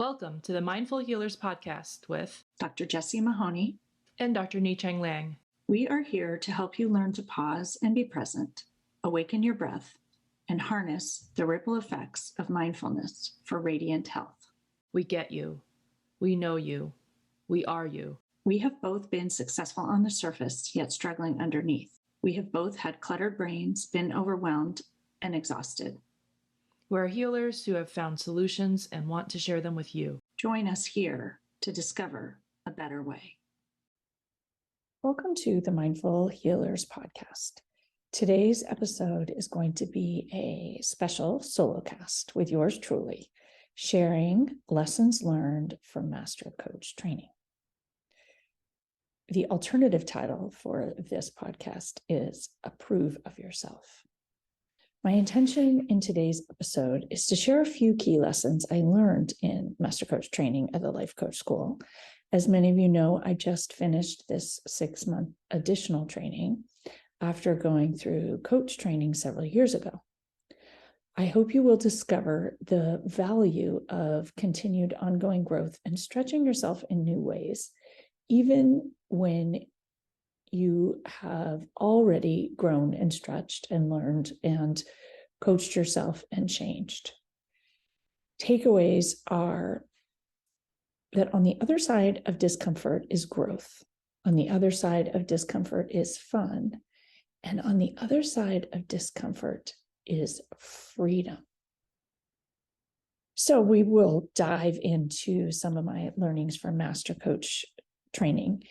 Welcome to the Mindful Healers podcast with Dr. Jessie Mahoney and Dr. Ni-Cheng Liang. We are here to help you learn to pause and be present, awaken your breath, and harness the ripple effects of mindfulness for radiant health. We get you. We know you. We are you. We have both been successful on the surface, yet struggling underneath. We have both had cluttered brains, been overwhelmed, and exhausted. We're healers who have found solutions and want to share them with you. Join us here to discover a better way. Welcome to the Mindful Healers podcast. Today's episode is going to be a special solo cast with yours truly, sharing lessons learned from Master Coach training. The alternative title for this podcast is Approve of Yourself. My intention in today's episode is to share a few key lessons I learned in Master Coach training at the Life Coach School. As many of you know, I just finished this 6-month additional training after going through coach training several years ago. I hope you will discover the value of continued ongoing growth and stretching yourself in new ways, even when you have already grown and stretched and learned and coached yourself and changed. Takeaways are that on the other side of discomfort is growth. On the other side of discomfort is fun. And on the other side of discomfort is freedom. So we will dive into some of my learnings from Master Coach training.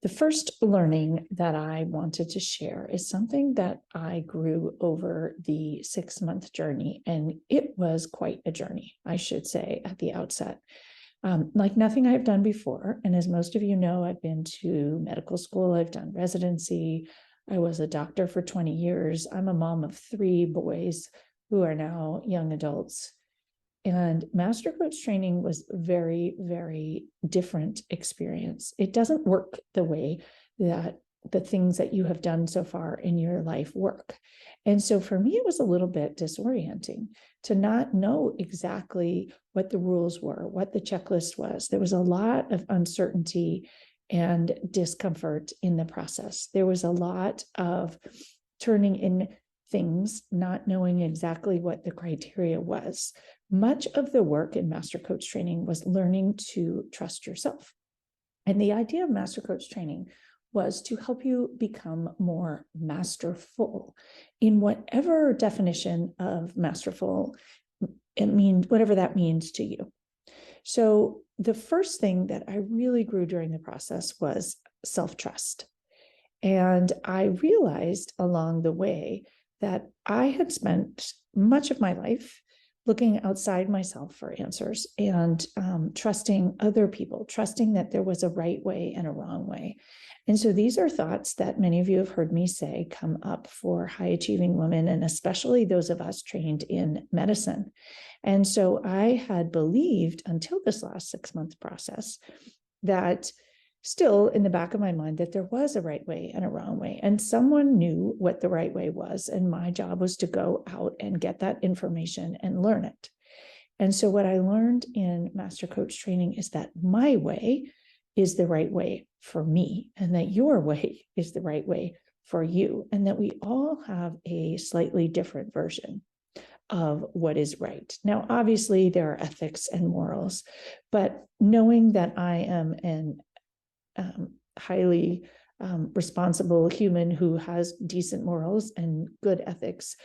The first learning that I wanted to share is something that I grew over the 6-month journey, and it was quite a journey, I should say, at the outset. Like nothing I've done before, and as most of you know, I've been to medical school, I've done residency, I was a doctor for 20 years, I'm a mom of 3 boys who are now young adults. And Master Coach training was very, very different experience. It doesn't work the way that the things that you have done so far in your life work. And so for me, it was a little bit disorienting to not know exactly what the rules were, what the checklist was. There was a lot of uncertainty and discomfort in the process. There was a lot of turning in things, not knowing exactly what the criteria was. Much of the work in Master Coach training was learning to trust yourself. And the idea of Master Coach training was to help you become more masterful in whatever definition of masterful it means, whatever that means to you. So the first thing that I really grew during the process was self-trust. And I realized along the way that I had spent much of my life looking outside myself for answers and trusting other people, trusting that there was a right way and a wrong way. And so these are thoughts that many of you have heard me say come up for high achieving women, and especially those of us trained in medicine. And so I had believed until this last 6-month process that still in the back of my mind that there was a right way and a wrong way, and someone knew what the right way was, and my job was to go out and get that information and learn it. And so what I learned in Master Coach training is that my way is the right way for me, and that your way is the right way for you, and that we all have a slightly different version of what is right. Now, obviously there are ethics and morals, but knowing that I am an highly responsible human who has decent morals and good ethics,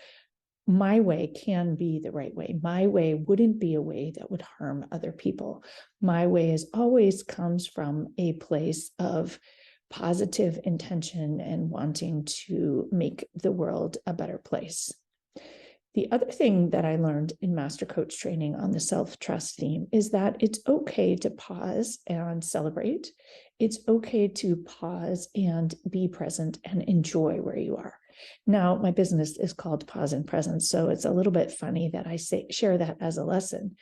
my way can be the right way. My way wouldn't be a way that would harm other people. My way always comes from a place of positive intention and wanting to make the world a better place. The other thing that I learned in Master Coach training on the self-trust theme is that it's okay to pause and celebrate. It's okay to pause and be present and enjoy where you are. Now, my business is called Pause and Presence, so it's a little bit funny that I share that as a lesson.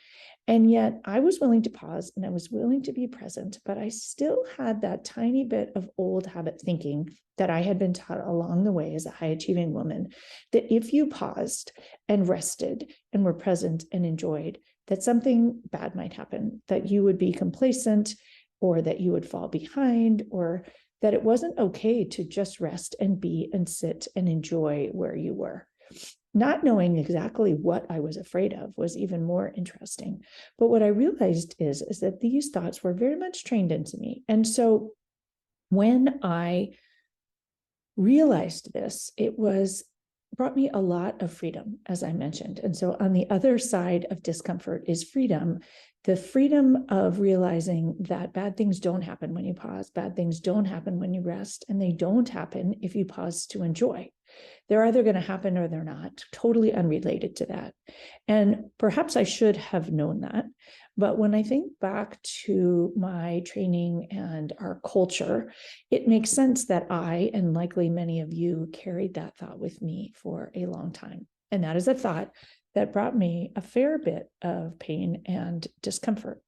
And yet I was willing to pause and I was willing to be present, but I still had that tiny bit of old habit thinking that I had been taught along the way as a high achieving woman, that if you paused and rested and were present and enjoyed, that something bad might happen, that you would be complacent, or that you would fall behind, or that it wasn't okay to just rest and be and sit and enjoy where you were. Not knowing exactly what I was afraid of was even more interesting. But what I realized is that these thoughts were very much trained into me. And so when I realized this, it brought me a lot of freedom, as I mentioned. And so on the other side of discomfort is freedom, the freedom of realizing that bad things don't happen when you pause, bad things don't happen when you rest, and they don't happen if you pause to enjoy. They're either going to happen or they're not, totally unrelated to that. And perhaps I should have known that. But when I think back to my training and our culture, it makes sense that I, and likely many of you, carried that thought with me for a long time. And that is a thought that brought me a fair bit of pain and discomfort.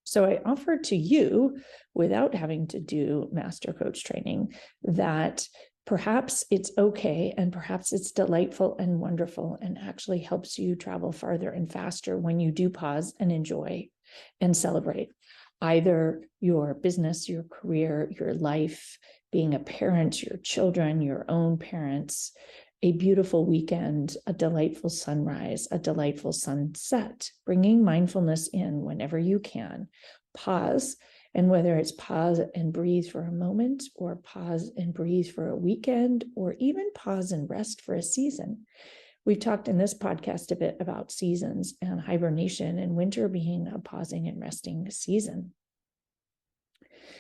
So I offer to you, without having to do master coach training, that perhaps it's okay, and perhaps it's delightful and wonderful and actually helps you travel farther and faster when you do pause and enjoy and celebrate either your business, your career, your life, being a parent, your children, your own parents, a beautiful weekend, a delightful sunrise, a delightful sunset, bringing mindfulness in whenever you can. Pause. And whether it's pause and breathe for a moment, or pause and breathe for a weekend, or even pause and rest for a season. We've talked in this podcast a bit about seasons and hibernation, and winter being a pausing and resting season.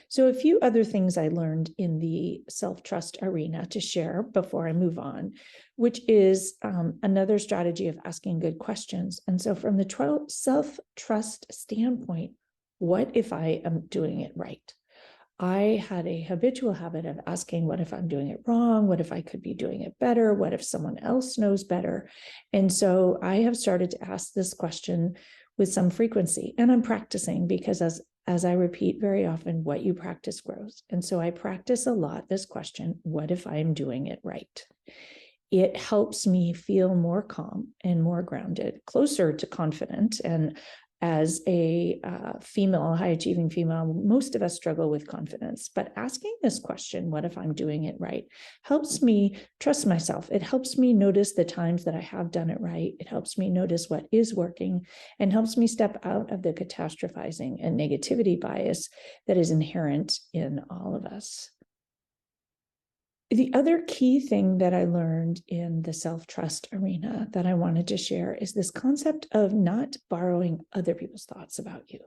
So a few other things I learned in the self-trust arena to share before I move on, which is another strategy of asking good questions. And so from the self-trust standpoint, what if I am doing it right? I had a habitual habit of asking, what if I'm doing it wrong? What if I could be doing it better? What if someone else knows better? And so I have started to ask this question with some frequency, and I'm practicing, because as I repeat very often, what you practice grows. And so I practice a lot this question, what if I'm doing it right? It helps me feel more calm and more grounded, closer to confident. And as a female, high achieving female, most of us struggle with confidence. But asking this question, what if I'm doing it right, helps me trust myself. It helps me notice the times that I have done it right. It helps me notice what is working, and helps me step out of the catastrophizing and negativity bias that is inherent in all of us. The other key thing that I learned in the self-trust arena that I wanted to share is this concept of not borrowing other people's thoughts about you.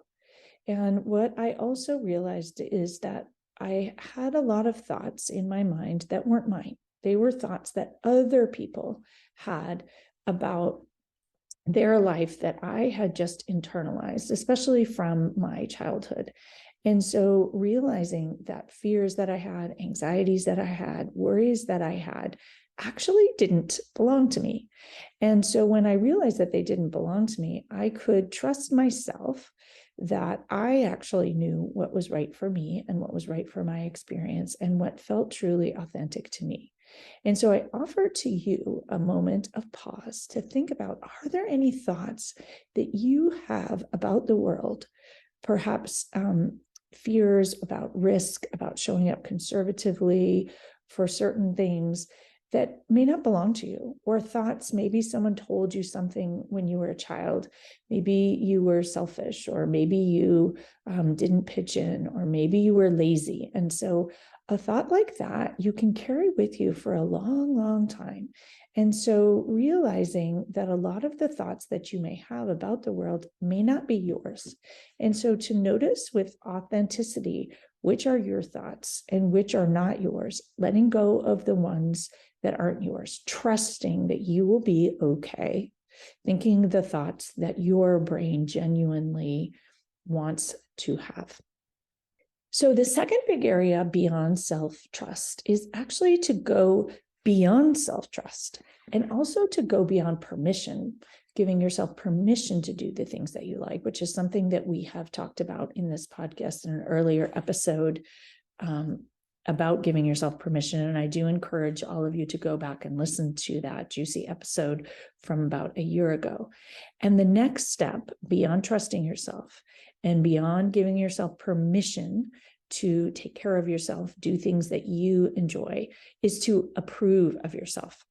And what I also realized is that I had a lot of thoughts in my mind that weren't mine. They were thoughts that other people had about their life that I had just internalized, especially from my childhood. And so realizing that fears that I had, anxieties that I had, worries that I had actually didn't belong to me. And so when I realized that they didn't belong to me, I could trust myself that I actually knew what was right for me and what was right for my experience and what felt truly authentic to me. And so I offer to you a moment of pause to think about, are there any thoughts that you have about the world, perhaps fears about risk, about showing up conservatively for certain things that may not belong to you, or thoughts, maybe someone told you something when you were a child, maybe you were selfish, or maybe you didn't pitch in, or maybe you were lazy. And so a thought like that you can carry with you for a long, long time. And so realizing that a lot of the thoughts that you may have about the world may not be yours. And so to notice with authenticity, which are your thoughts and which are not yours, letting go of the ones that aren't yours, trusting that you will be okay, thinking the thoughts that your brain genuinely wants to have. So the second big area beyond self-trust is actually to go beyond self-trust, and also to go beyond permission, giving yourself permission to do the things that you like, which is something that we have talked about in this podcast in an earlier episode. about giving yourself permission. And I do encourage all of you to go back and listen to that juicy episode from about a year ago. And the next step beyond trusting yourself and beyond giving yourself permission to take care of yourself, do things that you enjoy, is to approve of yourself.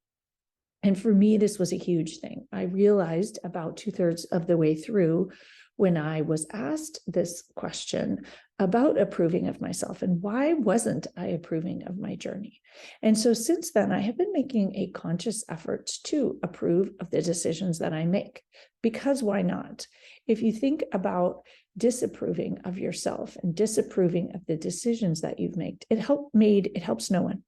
And for me, this was a huge thing. I realized about 2/3 of the way through when I was asked this question about approving of myself and why wasn't I approving of my journey. And so since then, I have been making a conscious effort to approve of the decisions that I make, because why not? If you think about disapproving of yourself and disapproving of the decisions that you've made, it helps no one.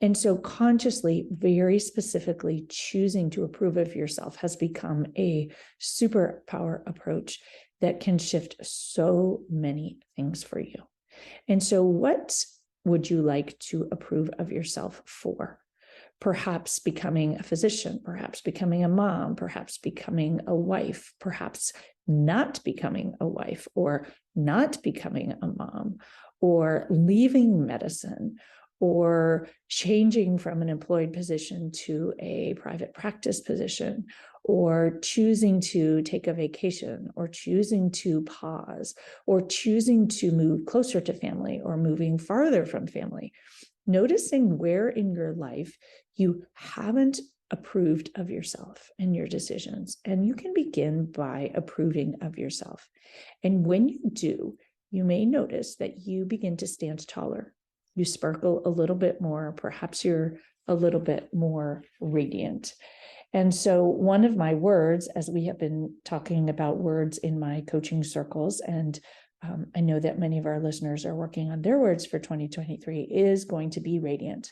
And so consciously, very specifically choosing to approve of yourself has become a superpower approach that can shift so many things for you. And so what would you like to approve of yourself for? Perhaps becoming a physician, perhaps becoming a mom, perhaps becoming a wife, perhaps not becoming a wife, or not becoming a mom, or leaving medicine, or changing from an employed position to a private practice position, or choosing to take a vacation, or choosing to pause, or choosing to move closer to family, or moving farther from family. Noticing where in your life you haven't approved of yourself and your decisions. And you can begin by approving of yourself. And when you do, you may notice that you begin to stand taller. You sparkle a little bit more. Perhaps you're a little bit more radiant. And so one of my words, as we have been talking about words in my coaching circles, and I know that many of our listeners are working on their words for 2023, is going to be radiant.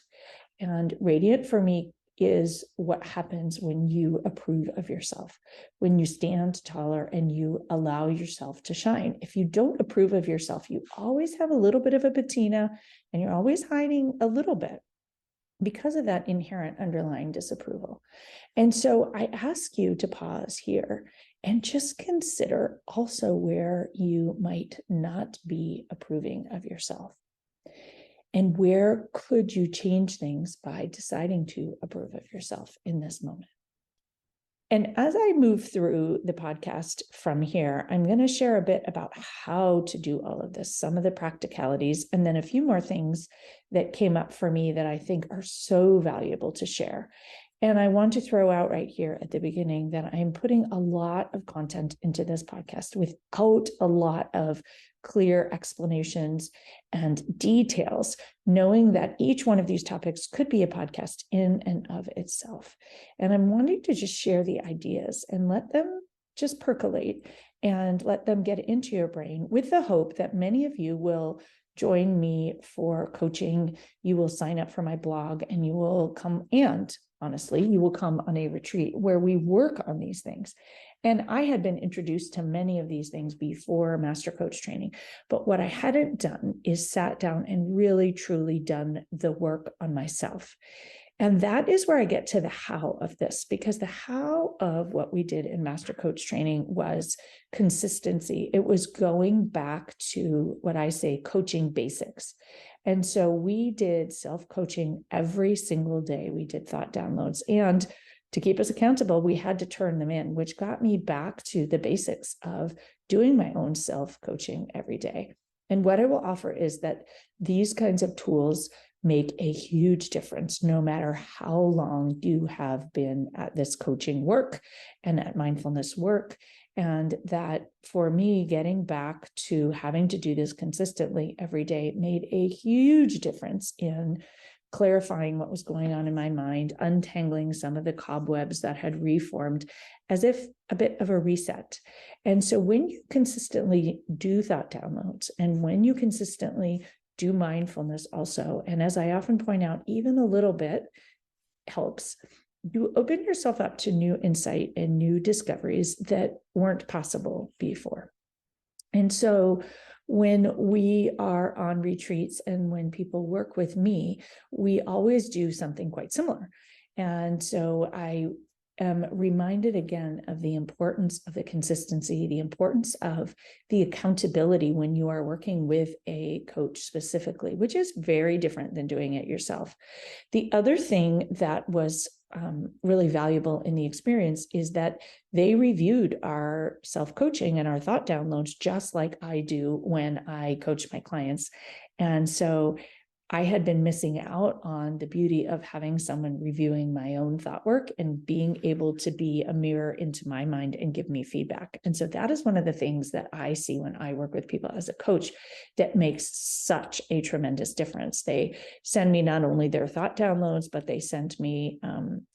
And radiant for me is what happens when you approve of yourself, when you stand taller and you allow yourself to shine. If you don't approve of yourself, you always have a little bit of a patina and you're always hiding a little bit because of that inherent underlying disapproval. And so I ask you to pause here and just consider also where you might not be approving of yourself. And where could you change things by deciding to approve of yourself in this moment? And as I move through the podcast from here, I'm going to share a bit about how to do all of this, some of the practicalities, and then a few more things that came up for me that I think are so valuable to share. And I want to throw out right here at the beginning that I'm putting a lot of content into this podcast without a lot of clear explanations and details, knowing that each one of these topics could be a podcast in and of itself. And I'm wanting to just share the ideas and let them just percolate and let them get into your brain, with the hope that many of you will join me for coaching. You will sign up for my blog and you will come, and honestly, you will come on a retreat where we work on these things. And I had been introduced to many of these things before Master Coach training, but what I hadn't done is sat down and really, truly done the work on myself. And that is where I get to the how of this, because the how of what we did in Master Coach training was consistency. It was going back to what I say, coaching basics. And so we did self-coaching every single day. We did thought downloads, and to keep us accountable, we had to turn them in, which got me back to the basics of doing my own self-coaching every day. And what I will offer is that these kinds of tools make a huge difference, no matter how long you have been at this coaching work and at mindfulness work. And that for me, getting back to having to do this consistently every day made a huge difference in clarifying what was going on in my mind, untangling some of the cobwebs that had reformed, as if a bit of a reset. And so when you consistently do thought downloads, and when you consistently do mindfulness also, and as I often point out, even a little bit helps, you open yourself up to new insight and new discoveries that weren't possible before. And so when we are on retreats and when people work with me, we always do something quite similar. And so I am reminded again of the importance of the consistency, the importance of the accountability when you are working with a coach specifically, which is very different than doing it yourself. The other thing that was really valuable in the experience is that they reviewed our self-coaching and our thought downloads just like I do when I coach my clients. And so I had been missing out on the beauty of having someone reviewing my own thought work and being able to be a mirror into my mind and give me feedback. And so that is one of the things that I see when I work with people as a coach that makes such a tremendous difference. They send me not only their thought downloads, but they send me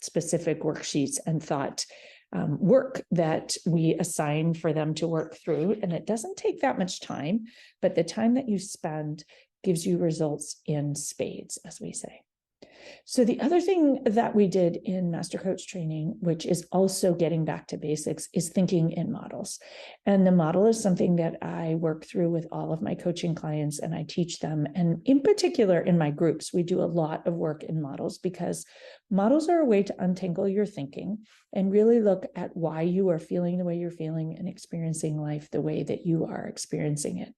specific worksheets and thought work that we assign for them to work through. And it doesn't take that much time, but the time that you spend gives you results in spades, as we say. So the other thing that we did in Master Coach training, which is also getting back to basics, is thinking in models. And the model is something that I work through with all of my coaching clients and I teach them. And in particular, in my groups, we do a lot of work in models because models are a way to untangle your thinking and really look at why you are feeling the way you're feeling and experiencing life the way that you are experiencing it.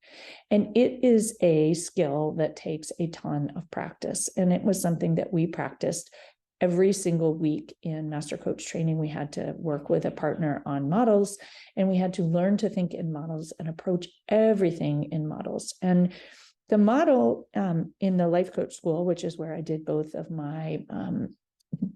And it is a skill that takes a ton of practice. And it was something that we practiced every single week in Master Coach training. We had to work with a partner on models, and we had to learn to think in models and approach everything in models. And the model in the life coach school, which is where I did both of my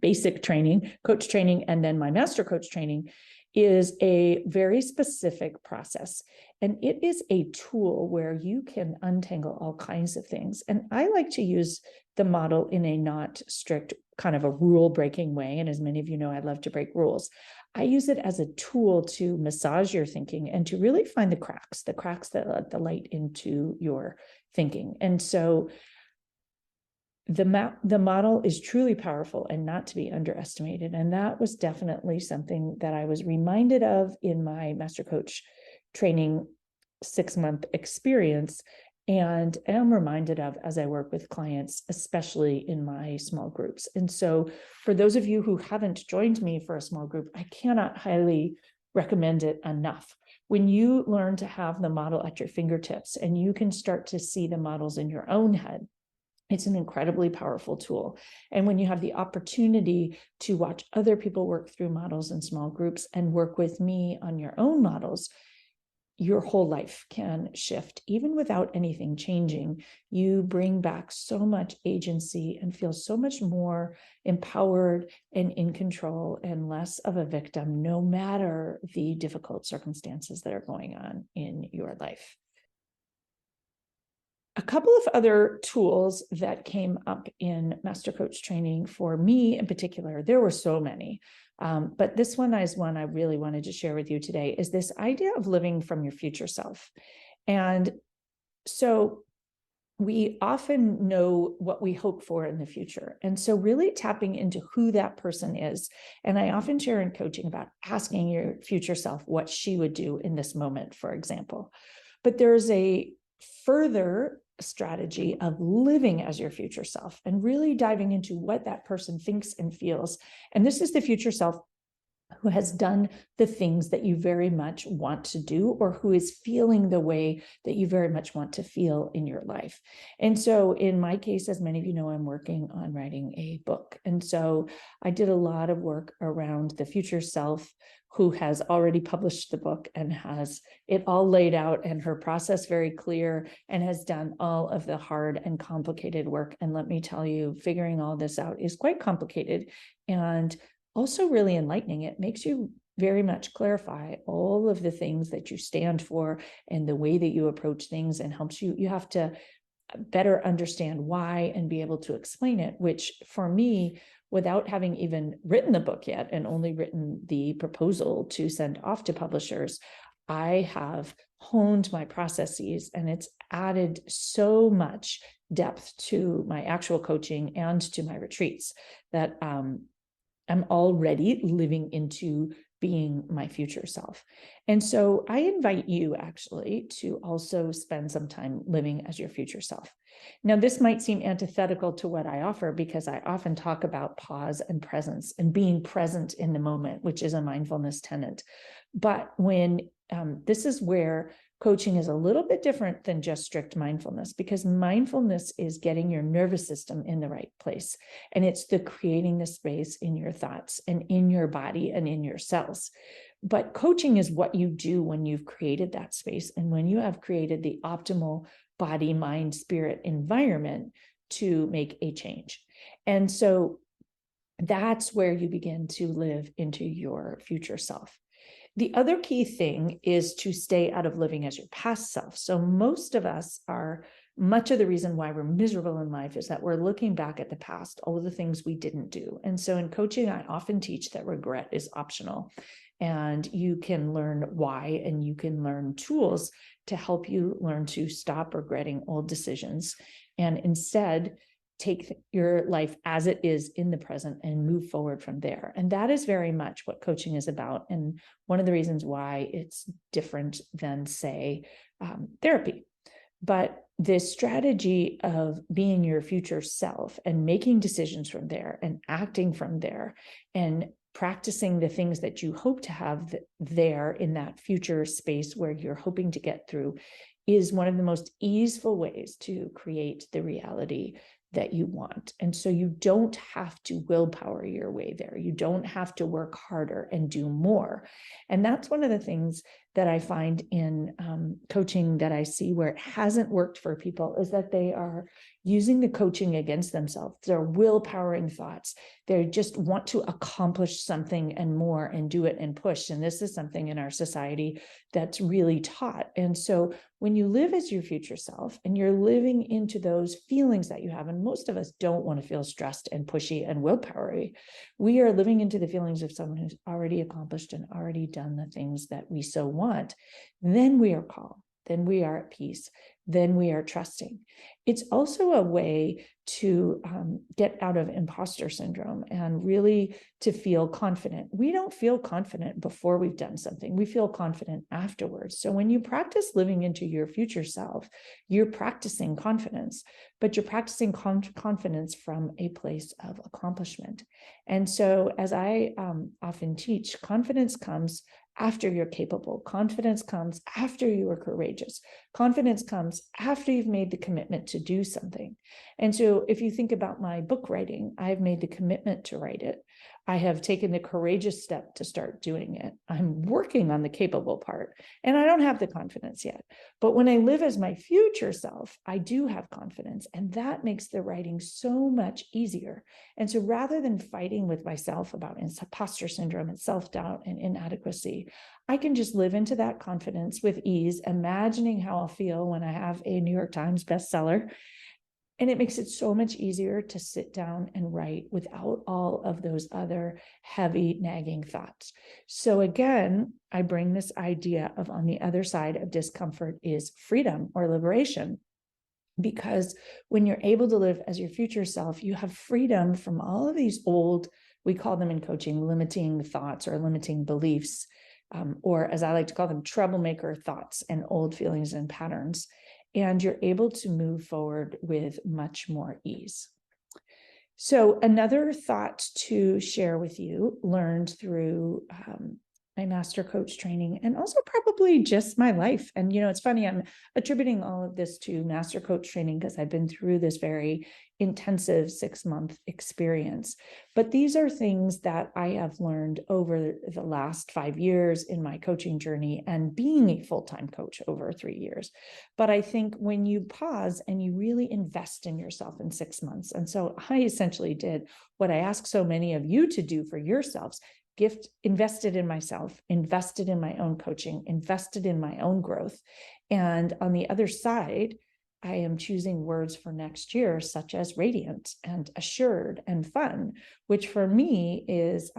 basic training, coach training, and then my master coach training, is a very specific process. And it is a tool where you can untangle all kinds of things. And I like to use the model in a not strict kind of a rule breaking way. And as many of you know, I love to break rules. I use it as a tool to massage your thinking and to really find the cracks that let the light into your thinking. And so the model is truly powerful and not to be underestimated. And that was definitely something that I was reminded of in my Master Coach training 6-month experience, and am reminded of as I work with clients, especially in my small groups. And so for those of you who haven't joined me for a small group, I cannot highly recommend it enough. When you learn to have the model at your fingertips and you can start to see the models in your own head, it's an incredibly powerful tool. And when you have the opportunity to watch other people work through models in small groups and work with me on your own models, your whole life can shift. Even without anything changing, you bring back so much agency and feel so much more empowered and in control and less of a victim, no matter the difficult circumstances that are going on in your life. A couple of other tools that came up in Master Coach training for me in particular, there were so many, but this one is one I really wanted to share with you today, is this idea of living from your future self. And so we often know what we hope for in the future. And so really tapping into who that person is. And I often share in coaching about asking your future self what she would do in this moment, for example. But there's a further strategy of living as your future self and really diving into what that person thinks and feels. And this is the future self who has done the things that you very much want to do, or who is feeling the way that you very much want to feel in your life. And so in my case, as many of you know, I'm working on writing a book. And so I did a lot of work around the future self who has already published the book and has it all laid out and her process very clear and has done all of the hard and complicated work. And let me tell you, figuring all this out is quite complicated and also really enlightening. It makes you very much clarify all of the things that you stand for and the way that you approach things, and helps you have to better understand why and be able to explain it, which for me, without having even written the book yet and only written the proposal to send off to publishers, I have honed my processes, and it's added so much depth to my actual coaching and to my retreats that I'm already living into being my future self. And so I invite you actually to also spend some time living as your future self. Now, this might seem antithetical to what I offer because I often talk about pause and presence and being present in the moment, which is a mindfulness tenet. But when this is where coaching is a little bit different than just strict mindfulness, because mindfulness is getting your nervous system in the right place. And it's the creating the space in your thoughts and in your body and in your cells. But coaching is what you do when you've created that space and when you have created the optimal body, mind, spirit environment to make a change. And so that's where you begin to live into your future self. The other key thing is to stay out of living as your past self. So much of the reason why we're miserable in life is that we're looking back at the past, all of the things we didn't do. And so in coaching, I often teach that regret is optional, and you can learn why, and you can learn tools to help you learn to stop regretting old decisions and instead take your life as it is in the present and move forward from there. And that is very much what coaching is about. And one of the reasons why it's different than, say, therapy. But this strategy of being your future self and making decisions from there and acting from there and practicing the things that you hope to have there in that future space where you're hoping to get through is one of the most easeful ways to create the reality that you want. And so you don't have to willpower your way there. You don't have to work harder and do more. And that's one of the things that I find in coaching that I see where it hasn't worked for people is that they are using the coaching against themselves. They're willpowering thoughts. They just want to accomplish something and more and do it and push. And this is something in our society that's really taught. And so when you live as your future self and you're living into those feelings that you have, and most of us don't want to feel stressed and pushy and willpowery, we are living into the feelings of someone who's already accomplished and already done the things that we so want, then we are calm, then we are at peace, then we are trusting. It's also a way to get out of imposter syndrome and really to feel confident. We don't feel confident before we've done something. We feel confident afterwards. So when you practice living into your future self, you're practicing confidence, but you're practicing confidence from a place of accomplishment. And so as I often teach, confidence comes after you're capable. Confidence comes after you are courageous. Confidence comes after you've made the commitment to do something. And so if you think about my book writing, I've made the commitment to write it. I have taken the courageous step to start doing it. I'm working on the capable part, and I don't have the confidence yet. But when I live as my future self, I do have confidence, and that makes the writing so much easier. And so rather than fighting with myself about imposter syndrome and self-doubt and inadequacy, I can just live into that confidence with ease, imagining how I'll feel when I have a New York Times bestseller. And it makes it so much easier to sit down and write without all of those other heavy, nagging thoughts. So again, I bring this idea of on the other side of discomfort is freedom or liberation. Because when you're able to live as your future self, you have freedom from all of these old, we call them in coaching, limiting thoughts or limiting beliefs, or as I like to call them, troublemaker thoughts and old feelings and patterns. And you're able to move forward with much more ease. So another thought to share with you, learned through my master coach training and also probably just my life. And, it's funny, I'm attributing all of this to master coach training because I've been through this very intensive 6-month experience. But these are things that I have learned over the last 5 years in my coaching journey and being a full-time coach over 3 years. But I think when you pause and you really invest in yourself in 6 months, and so I essentially did what I ask so many of you to do for yourselves, invested in myself, invested in my own coaching, invested in my own growth. And on the other side, I am choosing words for next year, such as radiant and assured and fun, which for me is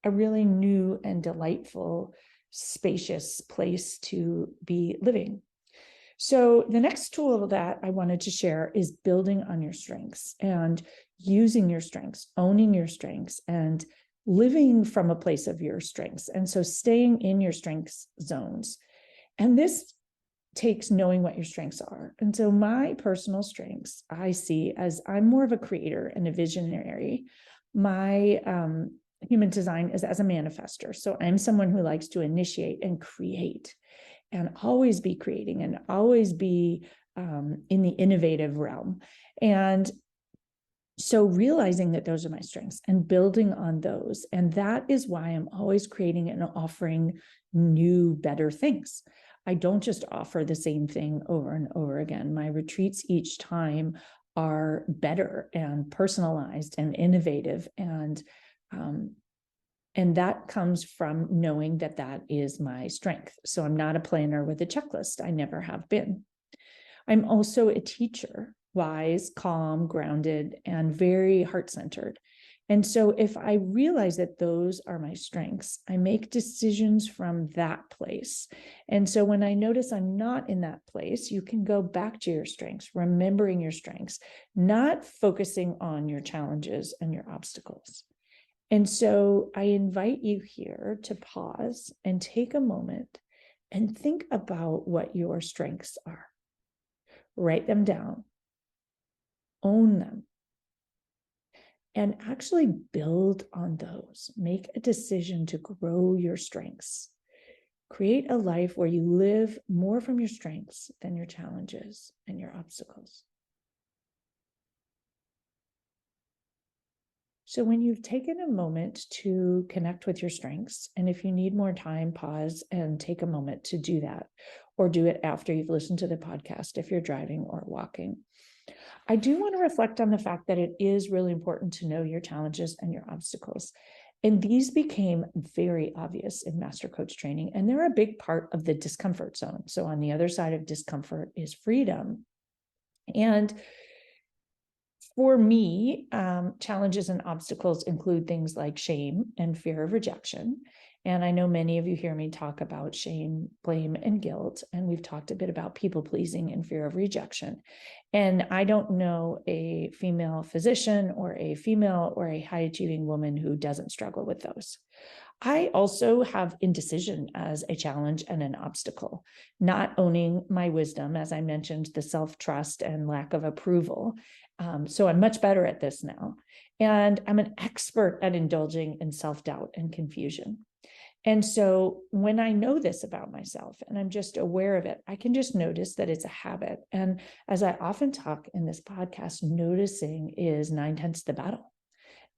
a really new and delightful, spacious place to be living. So the next tool that I wanted to share is building on your strengths and using your strengths, owning your strengths, and living from a place of your strengths. And so staying in your strengths zones. And this takes knowing what your strengths are. And so my personal strengths, I see as I'm more of a creator and a visionary. My human design is as a manifester. So I'm someone who likes to initiate and create and always be creating and always be in the innovative realm. And so realizing that those are my strengths and building on those. And that is why I'm always creating and offering new, better things. I don't just offer the same thing over and over again. My retreats each time are better and personalized and innovative. And that comes from knowing that that is my strength. So I'm not a planner with a checklist. I never have been. I'm also a teacher, wise, calm, grounded, and very heart-centered. And so if I realize that those are my strengths, I make decisions from that place. And so when I notice I'm not in that place, you can go back to your strengths, remembering your strengths, not focusing on your challenges and your obstacles. And so I invite you here to pause and take a moment and think about what your strengths are. Write them down, own them, and actually build on those. Make a decision to grow your strengths. Create a life where you live more from your strengths than your challenges and your obstacles. So when you've taken a moment to connect with your strengths, and if you need more time, pause and take a moment to do that, or do it after you've listened to the podcast if you're driving or walking. I do want to reflect on the fact that it is really important to know your challenges and your obstacles. And these became very obvious in Master Coach training, and they're a big part of the discomfort zone. So on the other side of discomfort is freedom. And for me, challenges and obstacles include things like shame and fear of rejection. And I know many of you hear me talk about shame, blame, and guilt. And we've talked a bit about people pleasing and fear of rejection. And I don't know a female physician or a female or a high achieving woman who doesn't struggle with those. I also have indecision as a challenge and an obstacle, not owning my wisdom, as I mentioned, the self-trust and lack of approval. So I'm much better at this now. And I'm an expert at indulging in self-doubt and confusion. And so when I know this about myself and I'm just aware of it, I can just notice that it's a habit. And as I often talk in this podcast, noticing is 9/10 the battle.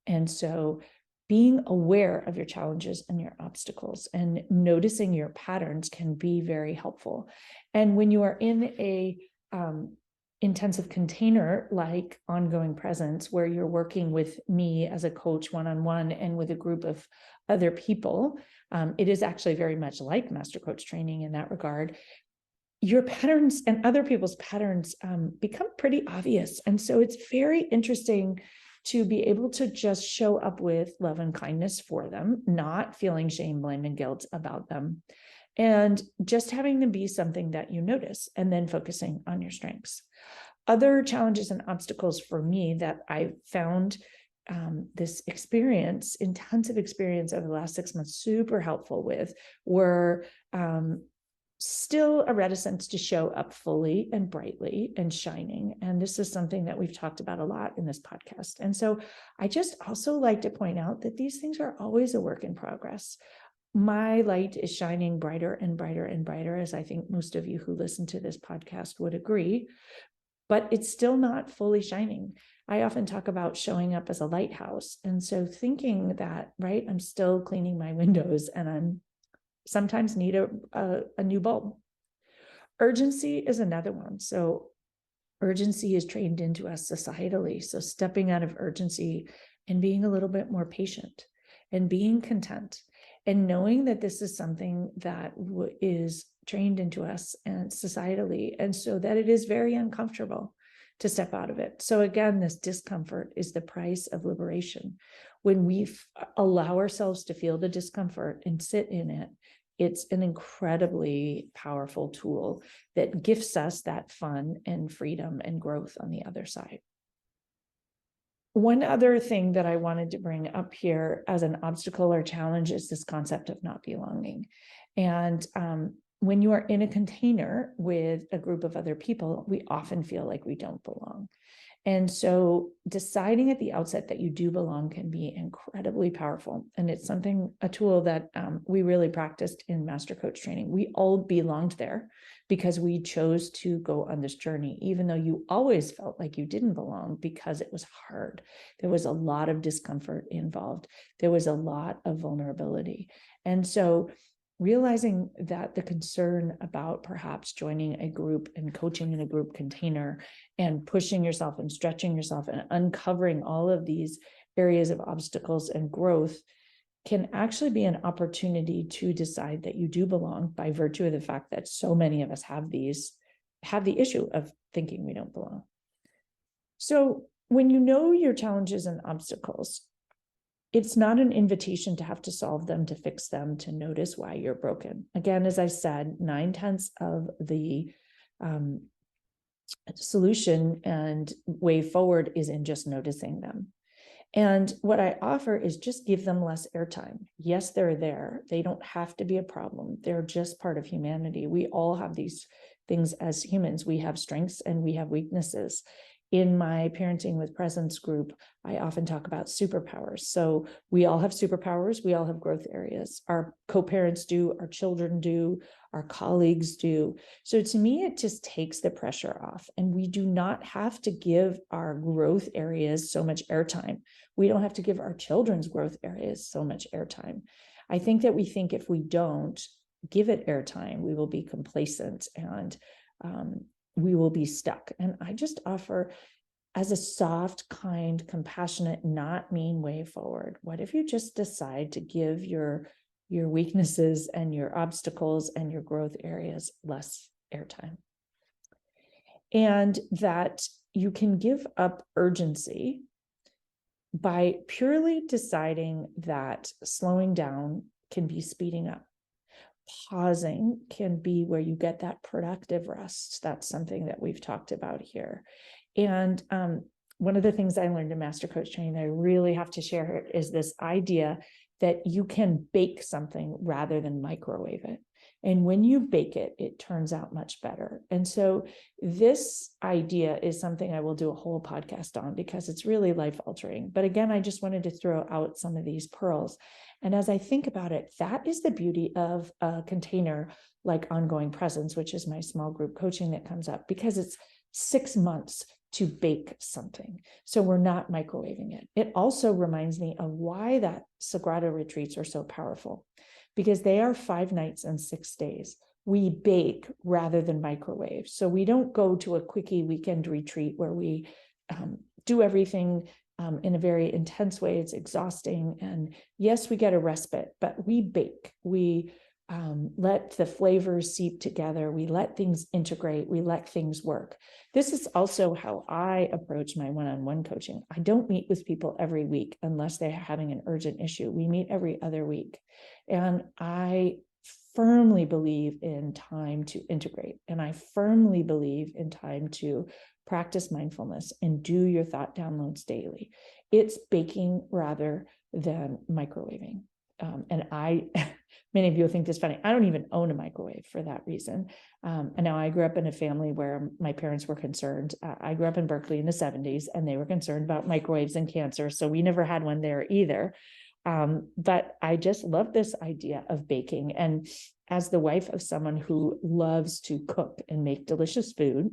And so being aware of your challenges and your obstacles and noticing your patterns can be very helpful. And when you are in a intensive container like ongoing presence, where you're working with me as a coach one-on-one and with a group of other people, it is actually very much like Master Coach training in that regard. Your patterns and other people's patterns become pretty obvious. And so it's very interesting to be able to just show up with love and kindness for them, not feeling shame, blame, and guilt about them, and just having them be something that you notice and then focusing on your strengths. Other challenges and obstacles for me that I found this experience, intensive experience over the last 6 months, super helpful with were still a reticence to show up fully and brightly and shining. And this is something that we've talked about a lot in this podcast. And so I just also like to point out that these things are always a work in progress. My light is shining brighter and brighter and brighter, as I think most of you who listen to this podcast would agree, but it's still not fully shining. I often talk about showing up as a lighthouse. And so thinking that, right, I'm still cleaning my windows and I'm sometimes need a new bulb. Urgency is another one. So urgency is trained into us societally. So stepping out of urgency and being a little bit more patient and being content and knowing that this is something that is trained into us and societally. And so that it is very uncomfortable to step out of it. So again, this discomfort is the price of liberation. When we allow ourselves to feel the discomfort and sit in it, it's an incredibly powerful tool that gifts us that fun and freedom and growth on the other side. One other thing that I wanted to bring up here as an obstacle or challenge is this concept of not belonging. And when you are in a container with a group of other people, we often feel like we don't belong. And so deciding at the outset that you do belong can be incredibly powerful. And it's a tool that we really practiced in Master Coach training. We all belonged there because we chose to go on this journey, even though you always felt like you didn't belong because it was hard. There was a lot of discomfort involved. There was a lot of vulnerability. And so realizing that the concern about perhaps joining a group and coaching in a group container and pushing yourself and stretching yourself and uncovering all of these areas of obstacles and growth can actually be an opportunity to decide that you do belong by virtue of the fact that so many of us have the issue of thinking we don't belong. So when you know your challenges and obstacles, it's not an invitation to have to solve them, to fix them, to notice why you're broken. Again, as I said, 9/10 of the solution and way forward is in just noticing them. And what I offer is just give them less airtime. Yes, they're there. They don't have to be a problem. They're just part of humanity. We all have these things as humans. We have strengths and we have weaknesses. In my Parenting with Presence group, I often talk about superpowers. So we all have superpowers. We all have growth areas. Our co-parents do, our children do, our colleagues do. So to me, it just takes the pressure off. And we do not have to give our growth areas so much airtime. We don't have to give our children's growth areas so much airtime. I think that we think if we don't give it airtime, we will be complacent and we will be stuck. And I just offer as a soft, kind, compassionate, not mean way forward. What if you just decide to give your weaknesses and your obstacles and your growth areas less airtime? And that you can give up urgency by purely deciding that slowing down can be speeding up. Pausing can be where you get that productive rest. That's something that we've talked about here. And one of the things I learned in Master Coach training that I really have to share is this idea that you can bake something rather than microwave it. And when you bake it, it turns out much better. And so this idea is something I will do a whole podcast on because it's really life altering. But again, I just wanted to throw out some of these pearls. And as I think about it, that is the beauty of a container like Ongoing Presence, which is my small group coaching that comes up, because it's 6 months to bake something. So we're not microwaving it. It also reminds me of why that Sagrada retreats are so powerful, because they are 5 nights and 6 days. We bake rather than microwave. So we don't go to a quickie weekend retreat where we do everything in a very intense way. It's exhausting. And yes, we get a respite, but we bake. We let the flavors seep together. We let things integrate. We let things work. This is also how I approach my one-on-one coaching. I don't meet with people every week unless they're having an urgent issue. We meet every other week. And I firmly believe in time to integrate. And I firmly believe in time to practice mindfulness and do your thought downloads daily. It's baking rather than microwaving. And many of you will think this funny. I don't even own a microwave for that reason. And now I grew up in a family where my parents were concerned. I grew up in Berkeley in the 70s, and they were concerned about microwaves and cancer. So we never had one there either. But I just love this idea of baking. And as the wife of someone who loves to cook and make delicious food,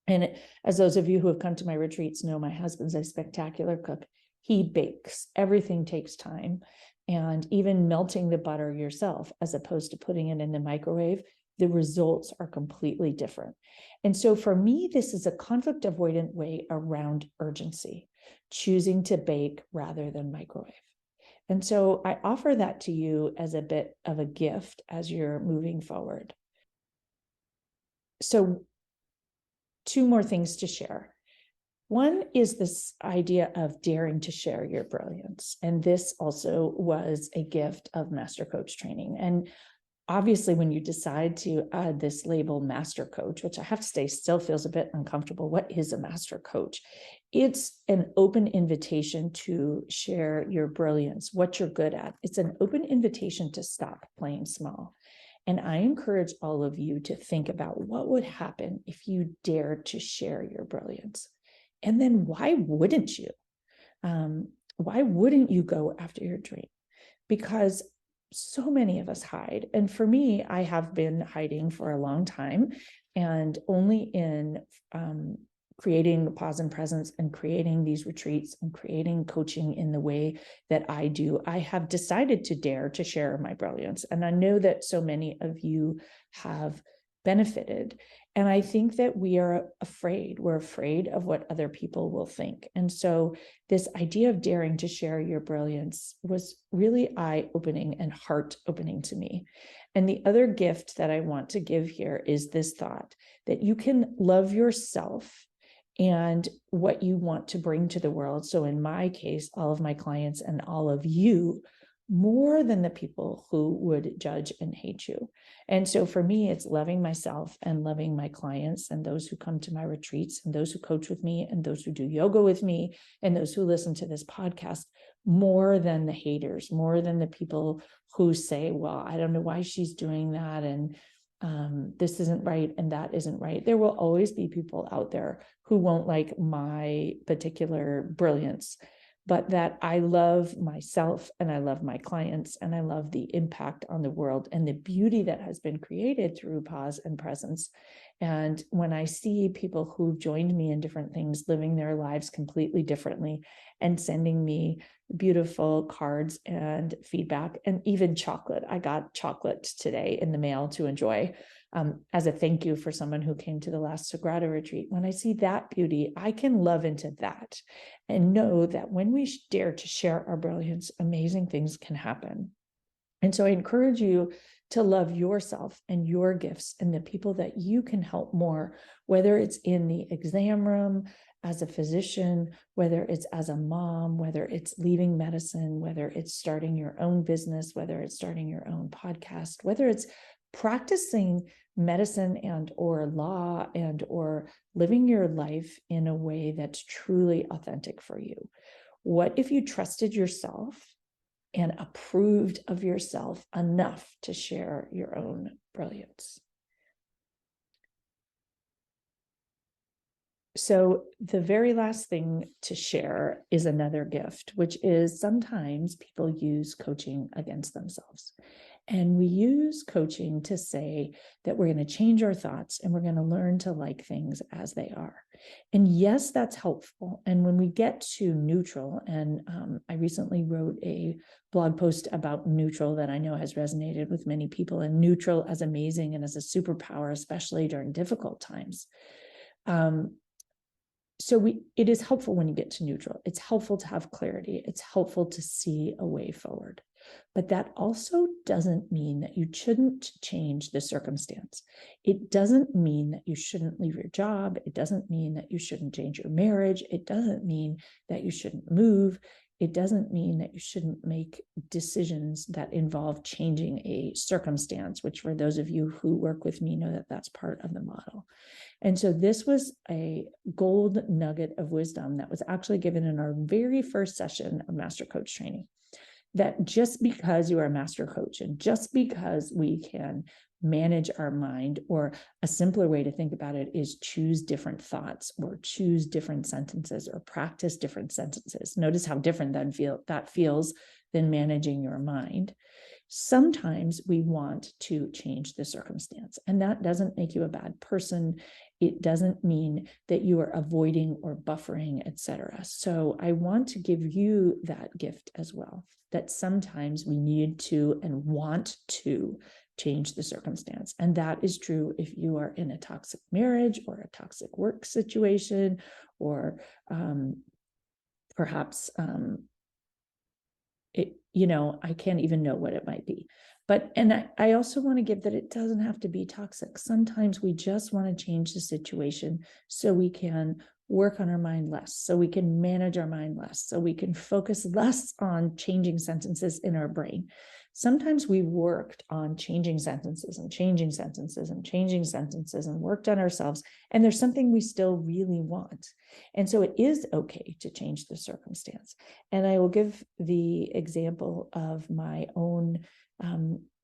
and as those of you who have come to my retreats know, my husband's a spectacular cook. He bakes. Everything takes time. And even melting the butter yourself, as opposed to putting it in the microwave, the results are completely different. And so for me, this is a conflict avoidant way around urgency, choosing to bake rather than microwave. And so I offer that to you as a bit of a gift as you're moving forward. So 2 more things to share. One is this idea of daring to share your brilliance. And this also was a gift of Master Coach training. And obviously, when you decide to add this label master coach, which I have to say still feels a bit uncomfortable, what is a master coach? It's an open invitation to share your brilliance, what you're good at. It's an open invitation to stop playing small. And I encourage all of you to think about what would happen if you dared to share your brilliance. And then why wouldn't you? Why wouldn't you go after your dream? Because so many of us hide. And for me, I have been hiding for a long time, and only in creating pause and presence and creating these retreats and creating coaching in the way that I do, I have decided to dare to share my brilliance. And I know that so many of you have benefited. And I think that we are afraid. We're afraid of what other people will think. And so this idea of daring to share your brilliance was really eye-opening and heart-opening to me. And the other gift that I want to give here is this thought that you can love yourself and what you want to bring to the world. So in my case, all of my clients and all of you, more than the people who would judge and hate you. And so for me, it's loving myself and loving my clients and those who come to my retreats and those who coach with me and those who do yoga with me and those who listen to this podcast, more than the haters, more than the people who say, well, I don't know why she's doing that, and this isn't right and that isn't right. There will always be people out there who won't like my particular brilliance, but that I love myself and I love my clients and I love the impact on the world and the beauty that has been created through pause and presence. And when I see people who've joined me in different things, living their lives completely differently and sending me beautiful cards and feedback and even chocolate. I got chocolate today in the mail to enjoy as a thank you for someone who came to the last Sagrada retreat. When I see that beauty, I can love into that and know that when we dare to share our brilliance, amazing things can happen. And so I encourage you to love yourself and your gifts and the people that you can help more, whether it's in the exam room, as a physician, whether it's as a mom, whether it's leaving medicine, whether it's starting your own business, whether it's starting your own podcast, whether it's practicing medicine and or law and or living your life in a way that's truly authentic for you. What if you trusted yourself and approved of yourself enough to share your own brilliance? So the very last thing to share is another gift, which is sometimes people use coaching against themselves. And we use coaching to say that we're going to change our thoughts and we're going to learn to like things as they are. And yes, that's helpful. And when we get to neutral, and I recently wrote a blog post about neutral that I know has resonated with many people, and neutral as amazing and as a superpower, especially during difficult times. So it is helpful when you get to neutral. It's helpful to have clarity. It's helpful to see a way forward. But that also doesn't mean that you shouldn't change the circumstance. It doesn't mean that you shouldn't leave your job. It doesn't mean that you shouldn't change your marriage. It doesn't mean that you shouldn't move. It doesn't mean that you shouldn't make decisions that involve changing a circumstance, which for those of you who work with me know that that's part of the model. And so this was a gold nugget of wisdom that was actually given in our very first session of Master Coach training. That just because you are a master coach and just because we can manage our mind, or a simpler way to think about it is choose different thoughts or choose different sentences or practice different sentences. Notice how different that feels than managing your mind. Sometimes we want to change the circumstance, and that doesn't make you a bad person. It doesn't mean that you are avoiding or buffering, etc. So I want to give you that gift as well, that sometimes we need to and want to change the circumstance. And that is true if you are in a toxic marriage or a toxic work situation, or perhaps I can't even know what it might be. And I also want to give that it doesn't have to be toxic. Sometimes we just want to change the situation so we can work on our mind less, so we can manage our mind less, so we can focus less on changing sentences in our brain. Sometimes we worked on changing sentences and changing sentences and changing sentences and worked on ourselves, and there's something we still really want. And so it is okay to change the circumstance. And I will give the example of my own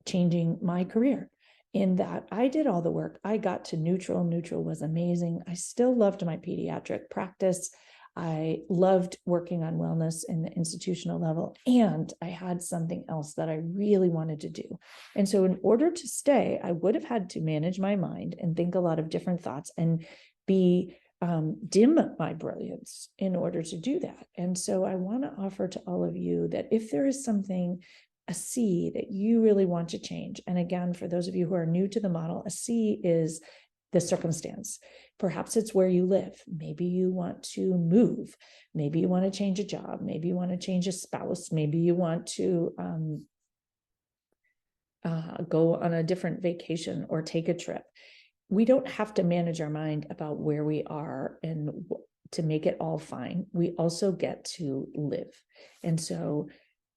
changing my career, in that I did all the work. I got to neutral. Neutral was amazing. I still loved my pediatric practice. I loved working on wellness in the institutional level, and I had something else that I really wanted to do. And so in order to stay, I would have had to manage my mind and think a lot of different thoughts and be dim my brilliance in order to do that. And so I want to offer to all of you that if there is something, a C that you really want to change, and again, for those of you who are new to the model, a C is the circumstance. Perhaps it's where you live. Maybe you want to move. Maybe you want to change a job. Maybe you want to change a spouse. Maybe you want to go on a different vacation or take a trip. We don't have to manage our mind about where we are and to make it all fine. We also get to live. And so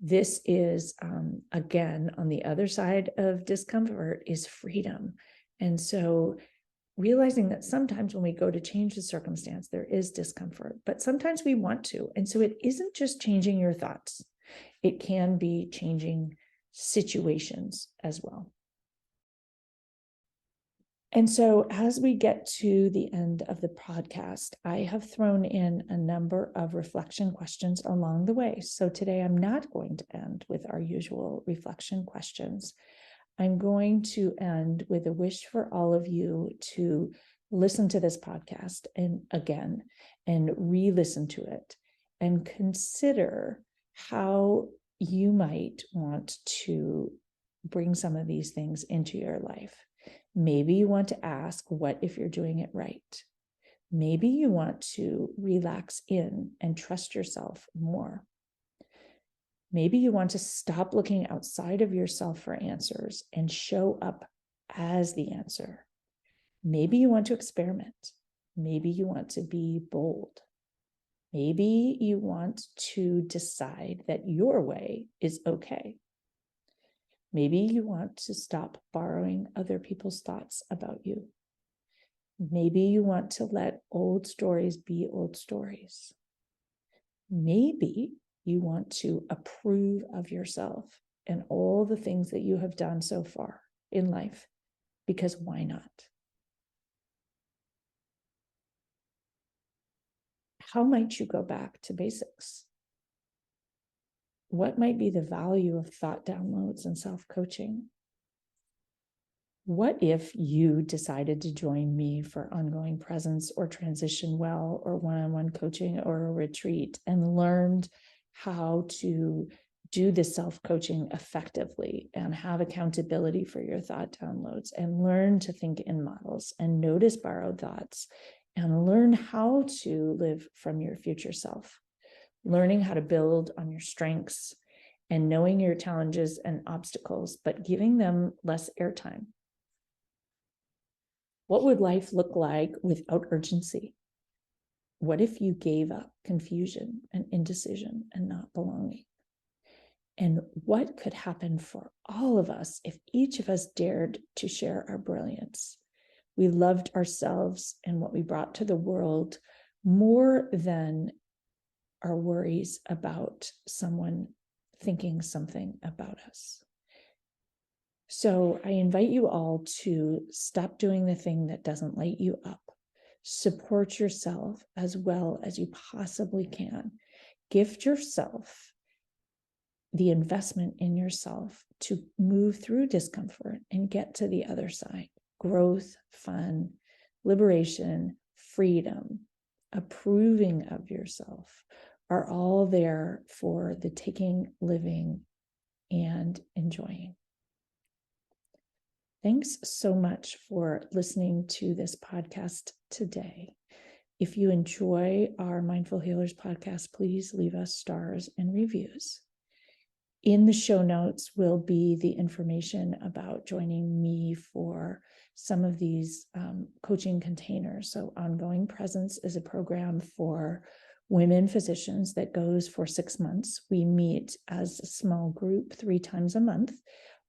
this is, again, on the other side of discomfort is freedom. And so realizing that sometimes when we go to change the circumstance, there is discomfort, but sometimes we want to. And so it isn't just changing your thoughts. It can be changing situations as well. And so as we get to the end of the podcast, I have thrown in a number of reflection questions along the way. So today I'm not going to end with our usual reflection questions. I'm going to end with a wish for all of you to listen to this podcast and again, and re-listen to it and consider how you might want to bring some of these things into your life. Maybe you want to ask, what if you're doing it right? Maybe you want to relax in and trust yourself more. Maybe you want to stop looking outside of yourself for answers and show up as the answer. Maybe you want to experiment. Maybe you want to be bold. Maybe you want to decide that your way is okay. Maybe you want to stop borrowing other people's thoughts about you. Maybe you want to let old stories be old stories. Maybe you want to approve of yourself and all the things that you have done so far in life, because why not? How might you go back to basics? What might be the value of thought downloads and self-coaching? What if you decided to join me for ongoing presence or transition well or one-on-one coaching or a retreat and learned how to do the self-coaching effectively and have accountability for your thought downloads and learn to think in models and notice borrowed thoughts and learn how to live from your future self, learning how to build on your strengths and knowing your challenges and obstacles, but giving them less airtime. What would life look like without urgency? What if you gave up confusion and indecision and not belonging? And what could happen for all of us if each of us dared to share our brilliance? We loved ourselves and what we brought to the world more than our worries about someone thinking something about us. So I invite you all to stop doing the thing that doesn't light you up. Support yourself as well as you possibly can. Gift yourself the investment in yourself to move through discomfort and get to the other side. Growth, fun, liberation, freedom, approving of yourself are all there for the taking, living, and enjoying. Thanks so much for listening to this podcast today. If you enjoy our Mindful Healers podcast, please leave us stars and reviews. In the show notes will be the information about joining me for some of these coaching containers. So Ongoing Presence is a program for women physicians that goes for 6 months. We meet as a small group 3 times a month.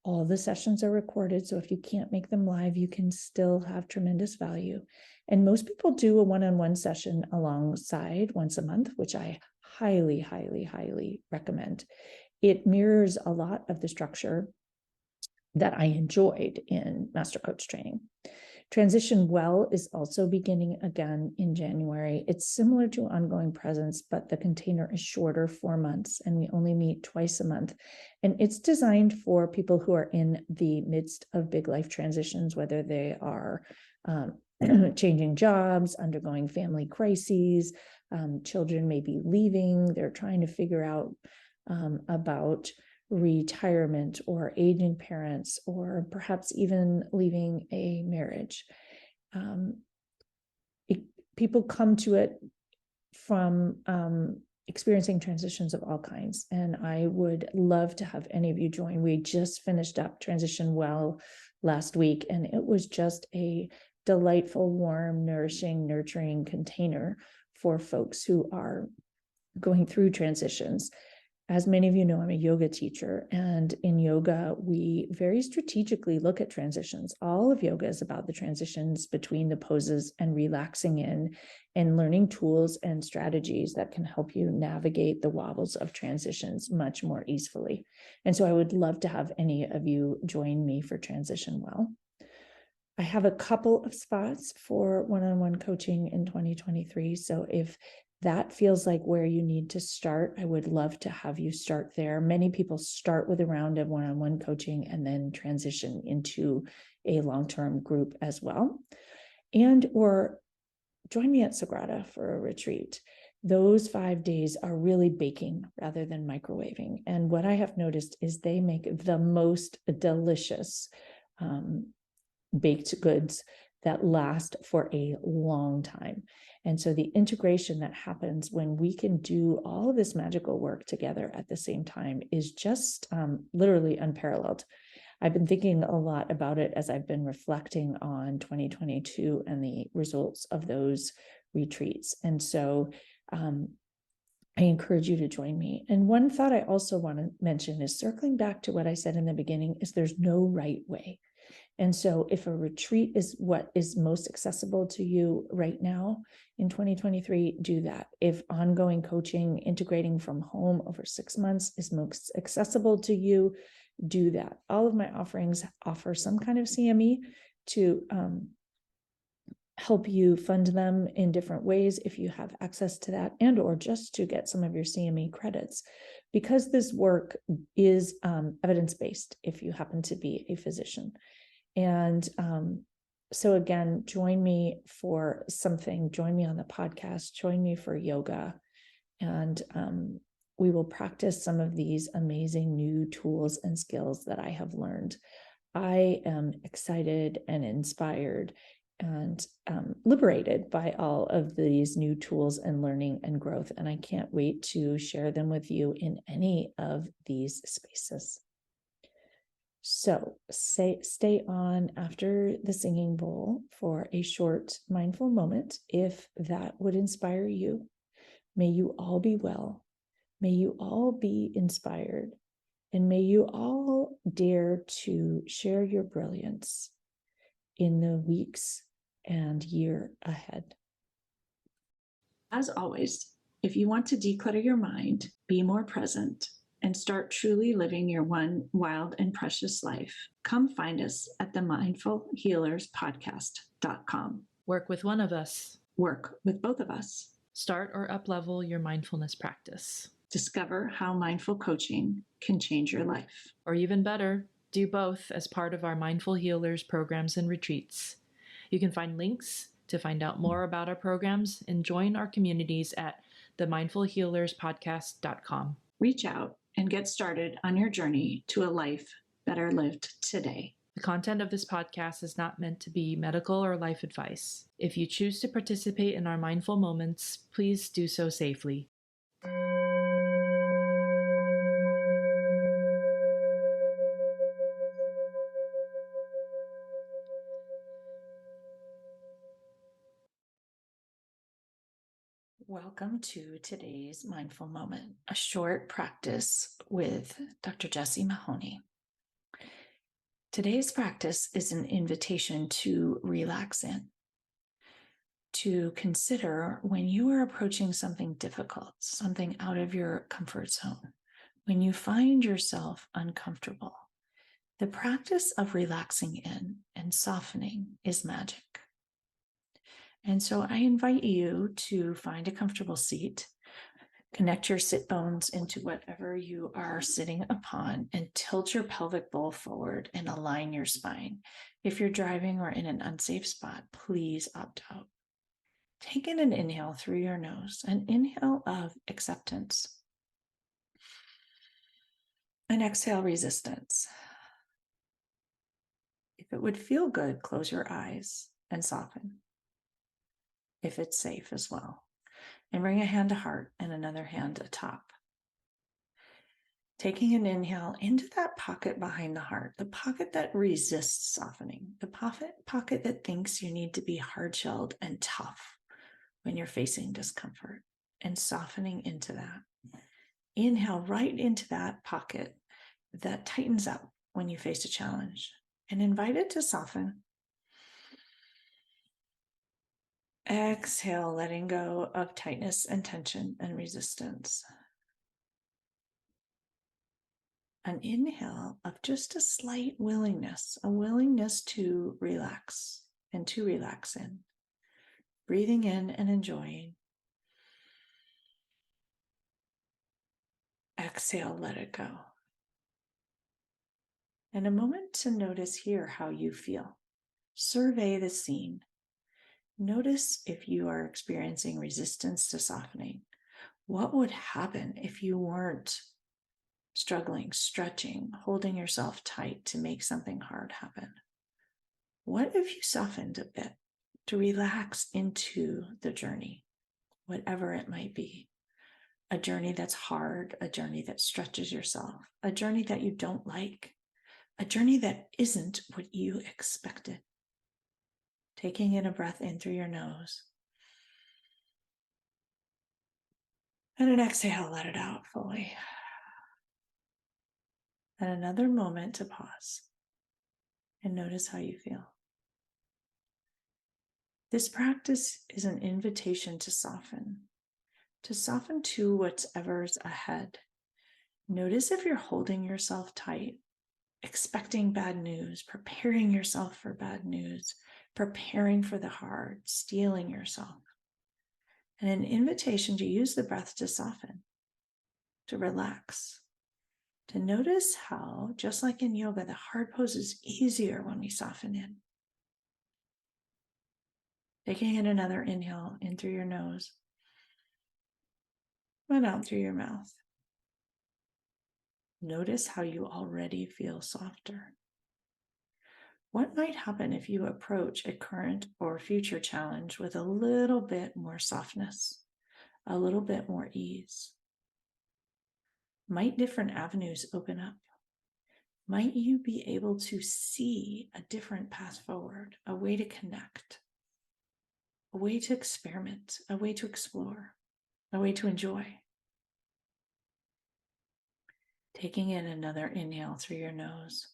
All the sessions are recorded, so if you can't make them live, you can still have tremendous value. And most people do a one-on-one session alongside once a month, which I highly, highly, highly recommend. It mirrors a lot of the structure that I enjoyed in Master Coach training. Transition Well is also beginning again in January. It's similar to Ongoing Presence, but the container is shorter, 4 months, and we only meet twice a month. And it's designed for people who are in the midst of big life transitions, whether they are changing jobs, undergoing family crises, children may be leaving, they're trying to figure out about retirement or aging parents, or perhaps even leaving a marriage. People come to it from experiencing transitions of all kinds, and I would love to have any of you join. We just finished up Transition Well last week, and it was just a delightful, warm, nourishing, nurturing container for folks who are going through transitions. As many of you know, I'm a yoga teacher, and in yoga, we very strategically look at transitions. All of yoga is about the transitions between the poses and relaxing in and learning tools and strategies that can help you navigate the wobbles of transitions much more easily. And so I would love to have any of you join me for Transition Well. I have a couple of spots for one-on-one coaching in 2023. So if that feels like where you need to start, I would love to have you start there. Many people start with a round of one-on-one coaching and then transition into a long-term group as well. Or join me at Sagrada for a retreat. Those 5 days are really baking rather than microwaving. And what I have noticed is they make the most delicious baked goods that last for a long time. And so the integration that happens when we can do all of this magical work together at the same time is just literally unparalleled. I've been thinking a lot about it as I've been reflecting on 2022 and the results of those retreats. And so I encourage you to join me. And one thought I also want to mention is circling back to what I said in the beginning, is there's no right way. And so if a retreat is what is most accessible to you right now in 2023, do that. If ongoing coaching, integrating from home over 6 months is most accessible to you, do that. All of my offerings offer some kind of CME to help you fund them in different ways if you have access to that, and or just to get some of your CME credits, because this work is evidence-based if you happen to be a physician. And so again, join me for something, join me on the podcast, join me for yoga, and we will practice some of these amazing new tools and skills that I have learned. I am excited and inspired and liberated by all of these new tools and learning and growth, and I can't wait to share them with you in any of these spaces. So stay on after the singing bowl for a short mindful moment if that would inspire you. May you all be well. May you all be inspired. And may you all dare to share your brilliance in the weeks and year ahead. As always, if you want to declutter your mind, be more present, and start truly living your one wild and precious life, come find us at the mindfulhealerspodcast.com. Work with one of us. Work with both of us. Start or up-level your mindfulness practice. Discover how mindful coaching can change your life. Or even better, do both as part of our Mindful Healers programs and retreats. You can find links to find out more about our programs and join our communities at themindfulhealerspodcast.com. Reach out and get started on your journey to a life better lived today. The content of this podcast is not meant to be medical or life advice. If you choose to participate in our mindful moments, please do so safely. Welcome to today's mindful moment, a short practice with Dr. Jessie Mahoney. Today's practice is an invitation to relax in, to consider when you are approaching something difficult, something out of your comfort zone, when you find yourself uncomfortable. The practice of relaxing in and softening is magic. And so I invite you to find a comfortable seat, connect your sit bones into whatever you are sitting upon, and tilt your pelvic bowl forward and align your spine. If you're driving or in an unsafe spot, please opt out. Take in an inhale through your nose, an inhale of acceptance. An exhale, resistance. If it would feel good, close your eyes and soften, if it's safe as well. And bring a hand to heart and another hand atop. Taking an inhale into that pocket behind the heart, the pocket that resists softening, the pocket that thinks you need to be hard-shelled and tough when you're facing discomfort, and softening into that. Inhale right into that pocket that tightens up when you face a challenge, and invite it to soften. Exhale, letting go of tightness and tension and resistance. An inhale of just a slight willingness, a willingness to relax and to relax in. Breathing in and enjoying. Exhale, let it go. And a moment to notice here how you feel. Survey the scene. Notice if you are experiencing resistance to softening. What would happen if you weren't struggling, stretching, holding yourself tight to make something hard happen? What if you softened a bit to relax into the journey, whatever it might be? A journey that's hard, a journey that stretches yourself, a journey that you don't like, a journey that isn't what you expected. Taking in a breath in through your nose. And an exhale, let it out fully. And another moment to pause and notice how you feel. This practice is an invitation to soften to whatever's ahead. Notice if you're holding yourself tight, expecting bad news, preparing yourself for bad news, preparing for the hard, steeling yourself. And an invitation to use the breath to soften, to relax, to notice how, just like in yoga, the hard pose is easier when we soften in. Taking in another inhale in through your nose and out through your mouth. Notice how you already feel softer. What might happen if you approach a current or future challenge with a little bit more softness, a little bit more ease? Might different avenues open up? Might you be able to see a different path forward, a way to connect, a way to experiment, a way to explore, a way to enjoy? Taking in another inhale through your nose.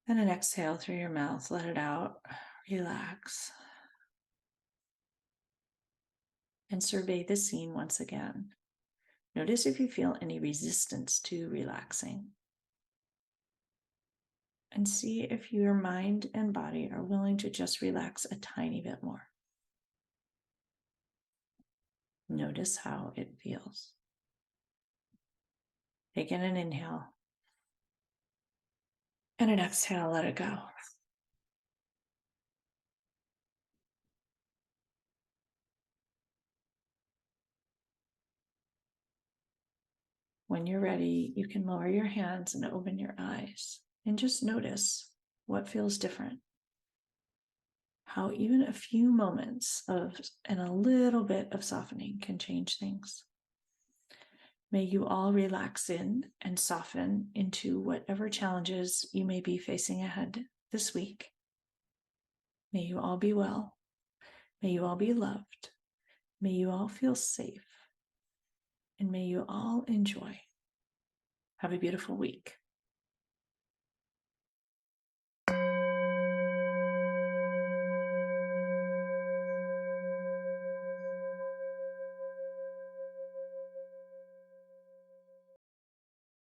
And an exhale through your mouth. Let it out. Relax. And survey the scene once again. Notice if you feel any resistance to relaxing. And see if your mind and body are willing to just relax a tiny bit more. Notice how it feels. Take in an inhale. And an exhale, let it go. When you're ready, you can lower your hands and open your eyes and just notice what feels different. How even a few moments of and a little bit of softening can change things. May you all relax in and soften into whatever challenges you may be facing ahead this week. May you all be well. May you all be loved. May you all feel safe. And may you all enjoy. Have a beautiful week.